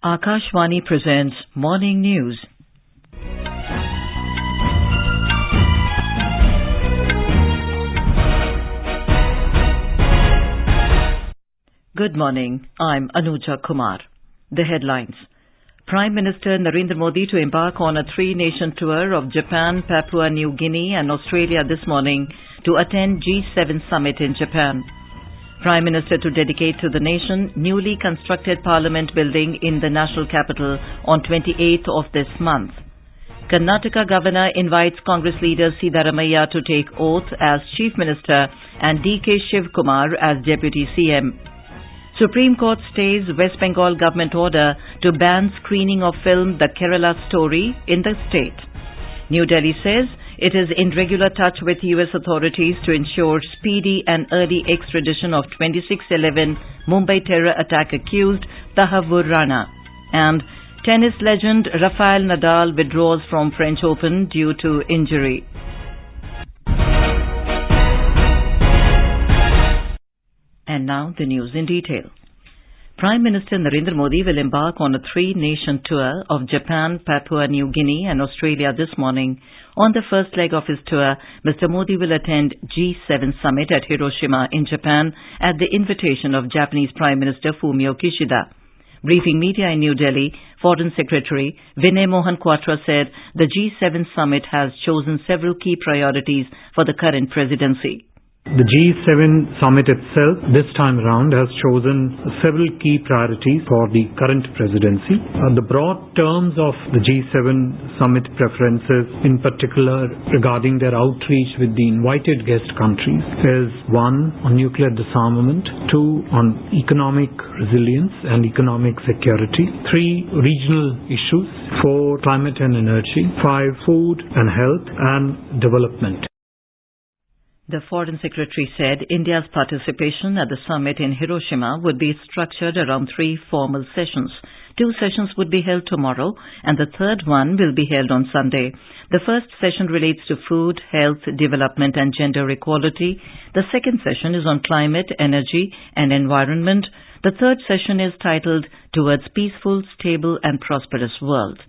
Akashvani presents Morning News. Good morning. I'm Anuja Kumar. The headlines. Prime Minister Narendra Modi to embark on a three-nation tour of Japan, Papua New Guinea and Australia this morning to attend G7 summit in Japan. Prime Minister to dedicate to the nation newly constructed Parliament building in the national capital on 28th of this month. Karnataka Governor invites Congress leader Siddaramaiah to take oath as Chief Minister and D.K. Shivakumar as Deputy CM. Supreme Court stays West Bengal government order to ban screening of film The Kerala Story in the state. New Delhi says it is in regular touch with U.S. authorities to ensure speedy and early extradition of 26/11 Mumbai terror attack accused Tahawwur Rana. And tennis legend Rafael Nadal withdraws from French Open due to injury. And now the news in detail. Prime Minister Narendra Modi will embark on a three-nation tour of Japan, Papua New Guinea and Australia this morning. On the first leg of his tour, Mr. Modi will attend G7 summit at Hiroshima in Japan at the invitation of Japanese Prime Minister Fumio Kishida. Briefing media in New Delhi, Foreign Secretary Vinay Mohan Kwatra said the G7 summit has chosen several key priorities for the current presidency. The G7 summit itself this time around has chosen several key priorities for the current presidency. The broad terms of the G7 summit preferences, in particular regarding their outreach with the invited guest countries, is 1. on nuclear disarmament, 2. on economic resilience and economic security, 3. regional issues, 4. climate and energy, 5. food and health and development. The Foreign Secretary said India's participation at the summit in Hiroshima would be structured around three formal sessions. 2 sessions would be held tomorrow and the third one will be held on Sunday. The first session relates to food, health, development and gender equality. The second session is on climate, energy and environment. The third session is titled Towards Peaceful, Stable and Prosperous World.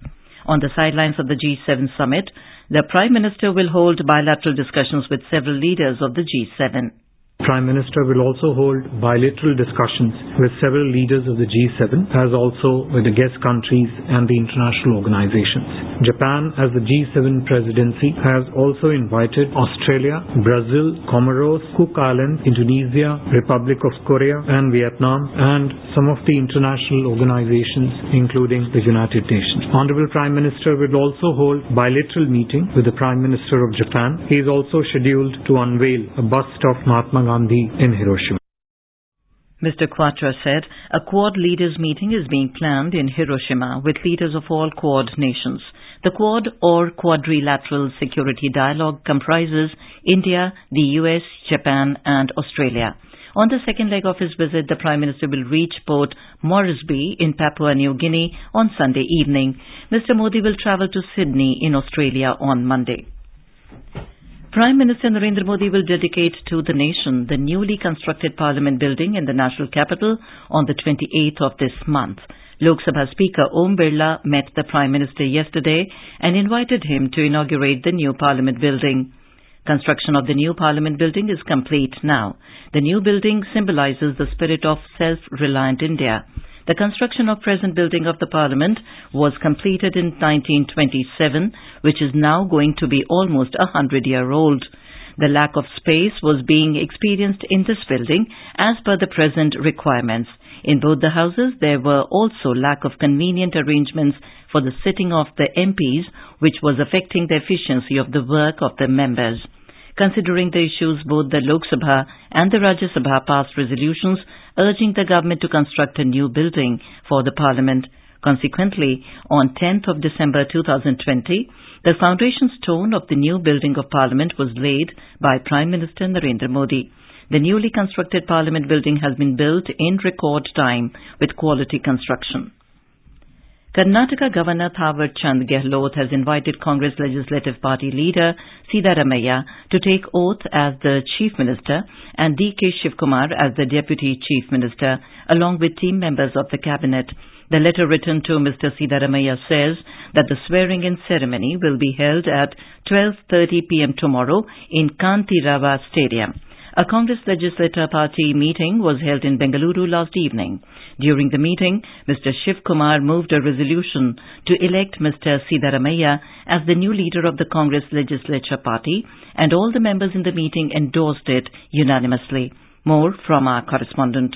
On the sidelines of the G7 summit, the Prime Minister will hold bilateral discussions with several leaders of the G7. Prime Minister will also hold bilateral discussions with several leaders of the G7, as also with the guest countries and the international organizations. Japan, as the G7 presidency, has also invited Australia, Brazil, Comoros, Cook Islands, Indonesia, Republic of Korea and Vietnam, and some of the international organizations, including the United Nations. Honorable Prime Minister will also hold bilateral meeting with the Prime Minister of Japan. He is also scheduled to unveil a bust of Mahatma Gandhi in Hiroshima. Mr. Kwatra said a Quad leaders meeting is being planned in Hiroshima with leaders of all Quad nations. The Quad or Quadrilateral Security Dialogue comprises India, the US, Japan and Australia. On the second leg of his visit, the Prime Minister will reach Port Moresby in Papua New Guinea on Sunday evening. Mr. Modi will travel to Sydney in Australia on Monday. Prime Minister Narendra Modi will dedicate to the nation the newly constructed Parliament building in the national capital on the 28th of this month. Lok Sabha Speaker Om Birla met the Prime Minister yesterday and invited him to inaugurate the new Parliament building. Construction of the new Parliament building is complete now. The new building symbolizes the spirit of self-reliant India. The construction of present building of the Parliament was completed in 1927, which is now going to be almost 100-year-old. The lack of space was being experienced in this building as per the present requirements. In both the houses, there were also lack of convenient arrangements for the sitting of the MPs, which was affecting the efficiency of the work of the members. Considering the issues, both the Lok Sabha and the Rajya Sabha passed resolutions urging the government to construct a new building for the Parliament. Consequently, on 10th of December 2020, the foundation stone of the new building of Parliament was laid by Prime Minister Narendra Modi. The newly constructed Parliament building has been built in record time with quality construction. Karnataka Governor Tahawwur Gehlot has invited Congress Legislative Party leader Siddaramaiah to take oath as the Chief Minister and D.K. Shivakumar as the Deputy Chief Minister, along with team members of the Cabinet. The letter written to Mr. Siddaramaiah says that the swearing-in ceremony will be held at 12:30 p.m. tomorrow in Kantirava Stadium. A Congress Legislature Party meeting was held in Bengaluru last evening. During the meeting, Mr. Shivakumar moved a resolution to elect Mr. Siddaramaiah as the new leader of the Congress Legislature Party, and all the members in the meeting endorsed it unanimously. More from our correspondent.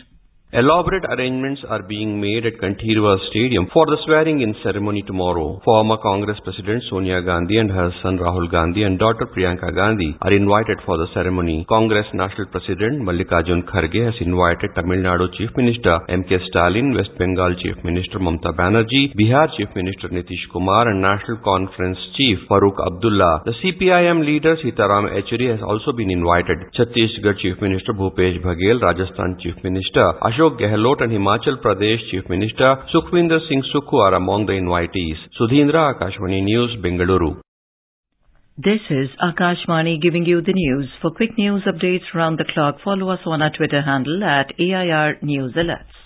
Elaborate arrangements are being made at Kantirava Stadium for the swearing-in ceremony tomorrow. Former Congress President Sonia Gandhi and her son Rahul Gandhi and daughter Priyanka Gandhi are invited for the ceremony. Congress National President Mallikarjun Kharge has invited Tamil Nadu Chief Minister M.K. Stalin, West Bengal Chief Minister Mamata Banerjee, Bihar Chief Minister Nitish Kumar and National Conference Chief Farooq Abdullah. The CPIM leader Sitaram Yechury has also been invited. Chhattisgarh Chief Minister Bhupesh Baghel, Rajasthan Chief Minister Ashok Gehlot and Himachal Pradesh Chief Minister Sukhwinder Singh Sukhu are among the invitees. Sudhindra, Akashvani News, Bengaluru. This is Akashvani giving you the news. For quick news updates round the clock, follow us on our Twitter handle at AIR News Alerts.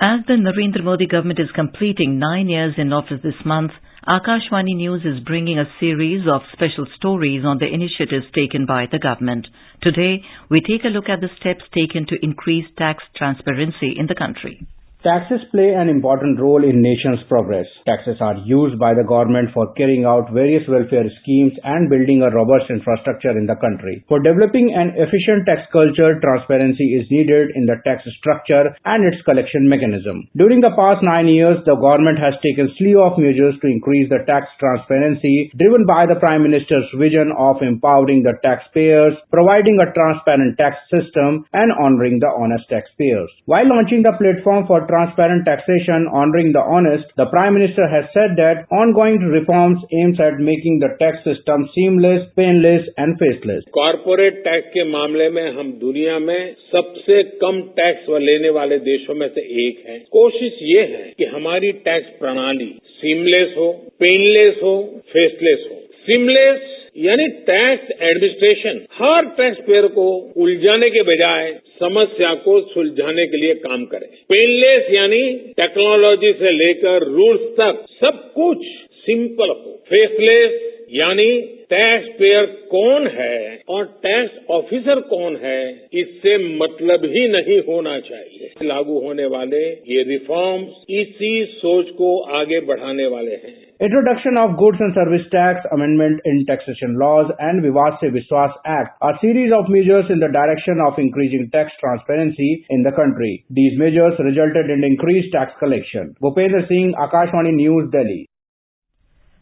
As the Narendra Modi government is completing 9 years in office this month, Akashvani News is bringing a series of special stories on the initiatives taken by the government. Today, we take a look at the steps taken to increase tax transparency in the country. Taxes play an important role in nation's progress. Taxes are used by the government for carrying out various welfare schemes and building a robust infrastructure in the country. For developing an efficient tax culture, transparency is needed in the tax structure and its collection mechanism. During the past 9 years, the government has taken a slew of measures to increase the tax transparency, driven by the Prime Minister's vision of empowering the taxpayers, providing a transparent tax system, and honoring the honest taxpayers. While launching the platform for transparent taxation, honoring the honest, the Prime Minister has said that ongoing reforms aims at making the tax system seamless, painless and faceless. Corporate tax के मामले में हम दुनिया में सबसे कम tax लेने वाले देशों में से एक हैं। कोशिश ये है कि हमारी टैक्स प्रणाली सीमलेस हो, पेनलेस हो, फेसलेस हो। सीमलेस यानी टैक्स एडमिनिस्ट्रेशन हर टैक्स पेयर को उलझाने के बजाय समस्या को सुलझाने के लिए काम करे। पेनलेस यानी टेक्नोलॉजी से लेकर रूल्स तक सब कुछ सिंपल हो। फेसलेस यानी टैक्स पेयर कौन है और टैक्स ऑफिसर कौन है, इससे मतलब ही नहीं होना चाहिए। लागू होने वाले ये रिफॉर्म्स इसी सोच को आगे बढ़ाने वाले हैं। Introduction of Goods and Service Tax, Amendment in Taxation Laws and Vivad Se Vishwas Act, a series of measures in the direction of increasing tax transparency in the country. These measures resulted in increased tax collection. Bhupendra Singh, Akashvani News, Delhi.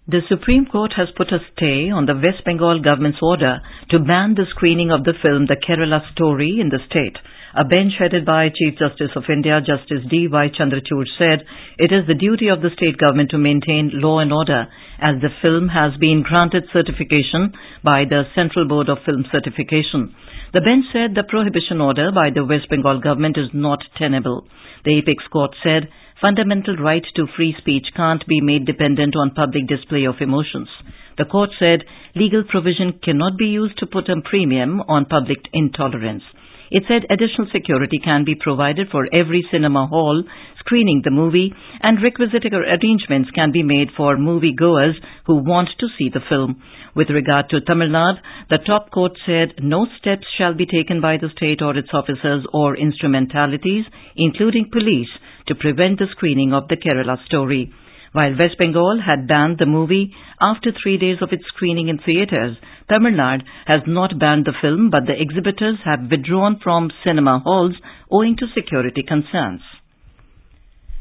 The Supreme Court has put a stay on the West Bengal government's order to ban the screening of the film The Kerala Story in the state. A bench headed by Chief Justice of India, Justice D.Y. Chandrachud, said it is the duty of the state government to maintain law and order, as the film has been granted certification by the Central Board of Film Certification. The bench said the prohibition order by the West Bengal government is not tenable. The apex court said fundamental right to free speech can't be made dependent on public display of emotions. The court said legal provision cannot be used to put a premium on public intolerance. It said additional security can be provided for every cinema hall screening the movie, and requisite arrangements can be made for movie-goers who want to see the film. With regard to Tamil Nadu, the top court said no steps shall be taken by the state or its officers or instrumentalities, including police, to prevent the screening of the Kerala Story. While West Bengal had banned the movie after 3 days of its screening in theatres, Tamil Nadu has not banned the film, but the exhibitors have withdrawn from cinema halls owing to security concerns.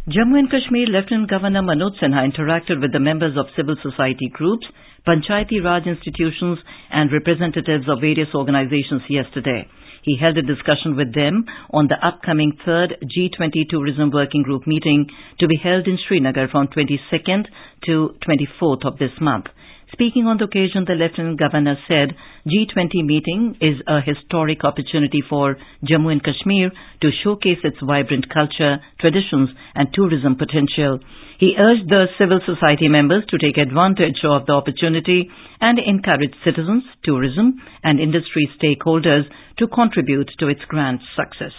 Jammu and Kashmir Lieutenant Governor Manoj Sinha interacted with the members of civil society groups, Panchayati Raj institutions and representatives of various organizations yesterday. He held a discussion with them on the upcoming 3rd G20 Tourism Working Group meeting to be held in Srinagar from 22nd to 24th of this month. Speaking on the occasion, the Lieutenant Governor said G20 meeting is a historic opportunity for Jammu and Kashmir to showcase its vibrant culture, traditions and tourism potential. He urged the civil society members to take advantage of the opportunity and encourage citizens, tourism and industry stakeholders to contribute to its grand success.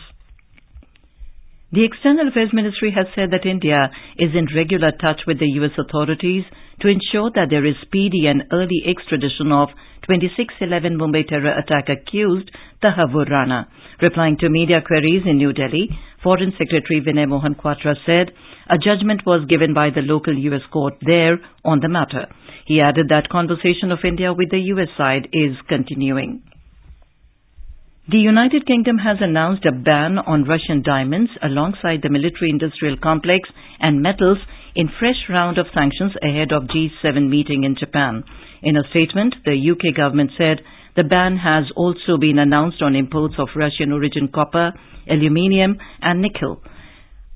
The External Affairs Ministry has said that India is in regular touch with the US authorities to ensure that there is speedy and early extradition of 26/11 Mumbai terror attack accused Tahawwur Rana. Replying to media queries in New Delhi, Foreign Secretary Vinay Mohan Kwatra said a judgment was given by the local US court there on the matter. He added that conversation of India with the US side is continuing. The United Kingdom has announced a ban on Russian diamonds alongside the military-industrial complex and metals in fresh round of sanctions ahead of G7 meeting in Japan. In a statement, the UK government said the ban has also been announced on imports of Russian-origin copper, aluminium and nickel.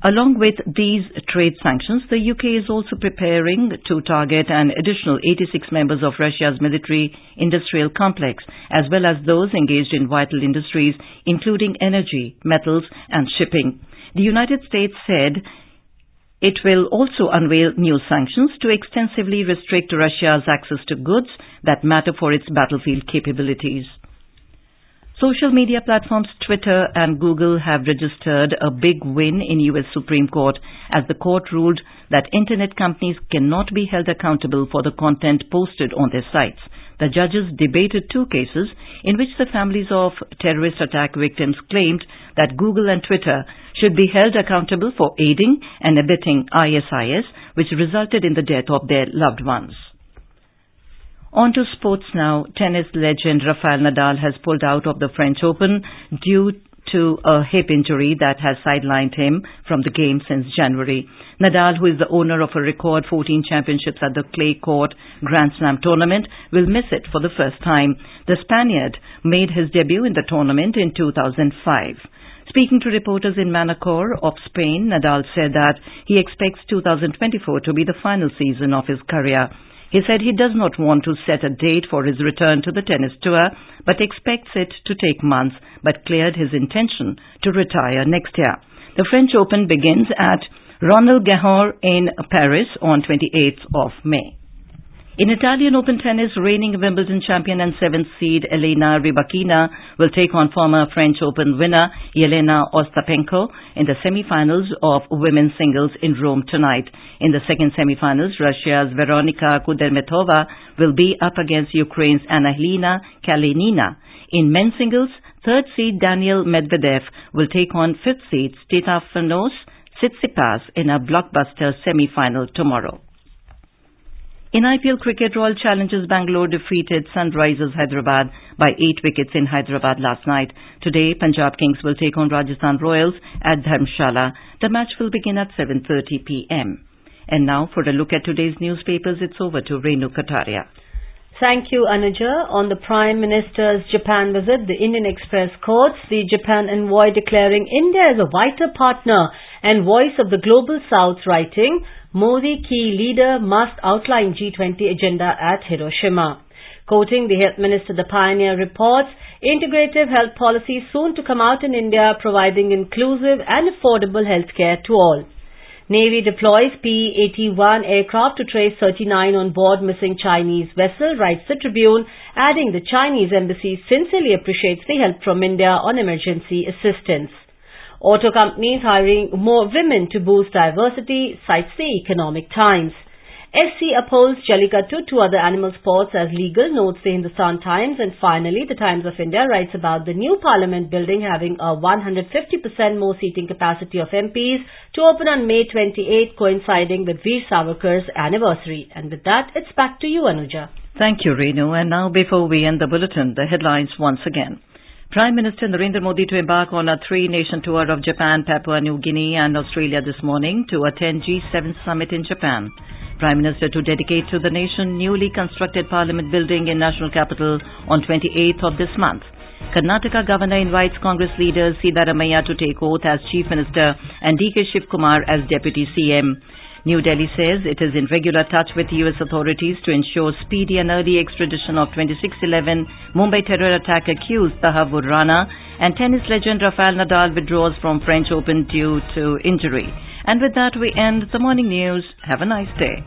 Along with these trade sanctions, the UK is also preparing to target an additional 86 members of Russia's military-industrial complex, as well as those engaged in vital industries, including energy, metals and shipping. The United States said it will also unveil new sanctions to extensively restrict Russia's access to goods that matter for its battlefield capabilities. Social media platforms Twitter and Google have registered a big win in US Supreme Court as the court ruled that internet companies cannot be held accountable for the content posted on their sites. The judges debated two cases in which the families of terrorist attack victims claimed that Google and Twitter should be held accountable for aiding and abetting ISIS, which resulted in the death of their loved ones. On to sports now. Tennis legend Rafael Nadal has pulled out of the French Open due to a hip injury that has sidelined him from the game since January. Nadal, who is the owner of a record 14 championships at the clay court Grand Slam tournament, will miss it for the first time. The Spaniard made his debut in the tournament in 2005. Speaking to reporters in Manacor of Spain, Nadal said that he expects 2024 to be the final season of his career. He said he does not want to set a date for his return to the tennis tour, but expects it to take months, but cleared his intention to retire next year. The French Open begins at Roland Garros in Paris on 28th of May. In Italian Open tennis, reigning Wimbledon champion and 7th seed Elena Rybakina will take on former French Open winner Yelena Ostapenko in the semi-finals of women's singles in Rome tonight. In the second semi-finals, Russia's Veronika Kudermetova will be up against Ukraine's Anna-Helena Kalinina. In men's singles, 3rd seed Daniil Medvedev will take on 5th seed Stefanos Tsitsipas in a blockbuster semi-final tomorrow. In IPL cricket, Royal Challengers Bangalore defeated Sunrisers Hyderabad by 8 wickets in Hyderabad last night. Today, Punjab Kings will take on Rajasthan Royals at Dharamshala. The match will begin at 7:30 p.m. And now, for a look at today's newspapers, it's over to Renu Kataria. Thank you, Anuja. On the Prime Minister's Japan visit, the Indian Express quotes the Japan envoy declaring India as a vital partner and voice of the Global South, writing, Modi, key leader, must outline G20 agenda at Hiroshima. Quoting the Health Minister, the Pioneer reports, integrative health policy soon to come out in India, providing inclusive and affordable healthcare to all. Navy deploys P-81 aircraft to trace 39 on board missing Chinese vessel, writes the Tribune, adding the Chinese embassy sincerely appreciates the help from India on emergency assistance. Auto companies hiring more women to boost diversity, cites the Economic Times. SC upholds Jallikattu, 2 other animal sports as legal, notes the Hindustan Times. And finally, the Times of India writes about the new Parliament building having a 150% more seating capacity of MPs to open on May 28, coinciding with Veer Savarkar's anniversary. And with that, it's back to you, Anuja. Thank you, Renu. And now, before we end the bulletin, the headlines once again. Prime Minister Narendra Modi to embark on a 3-nation tour of Japan, Papua New Guinea and Australia this morning to attend G7 summit in Japan. Prime Minister to dedicate to the nation newly constructed Parliament building in National Capital on 28th of this month. Karnataka Governor invites Congress leaders Siddaramaiah to take oath as Chief Minister and DK Shivakumar as Deputy CM. New Delhi says it is in regular touch with US authorities to ensure speedy and early extradition of 26/11 Mumbai terror attack accused Tahawwur Rana, and tennis legend Rafael Nadal withdraws from French Open due to injury. And with that, we end the morning news. Have a nice day.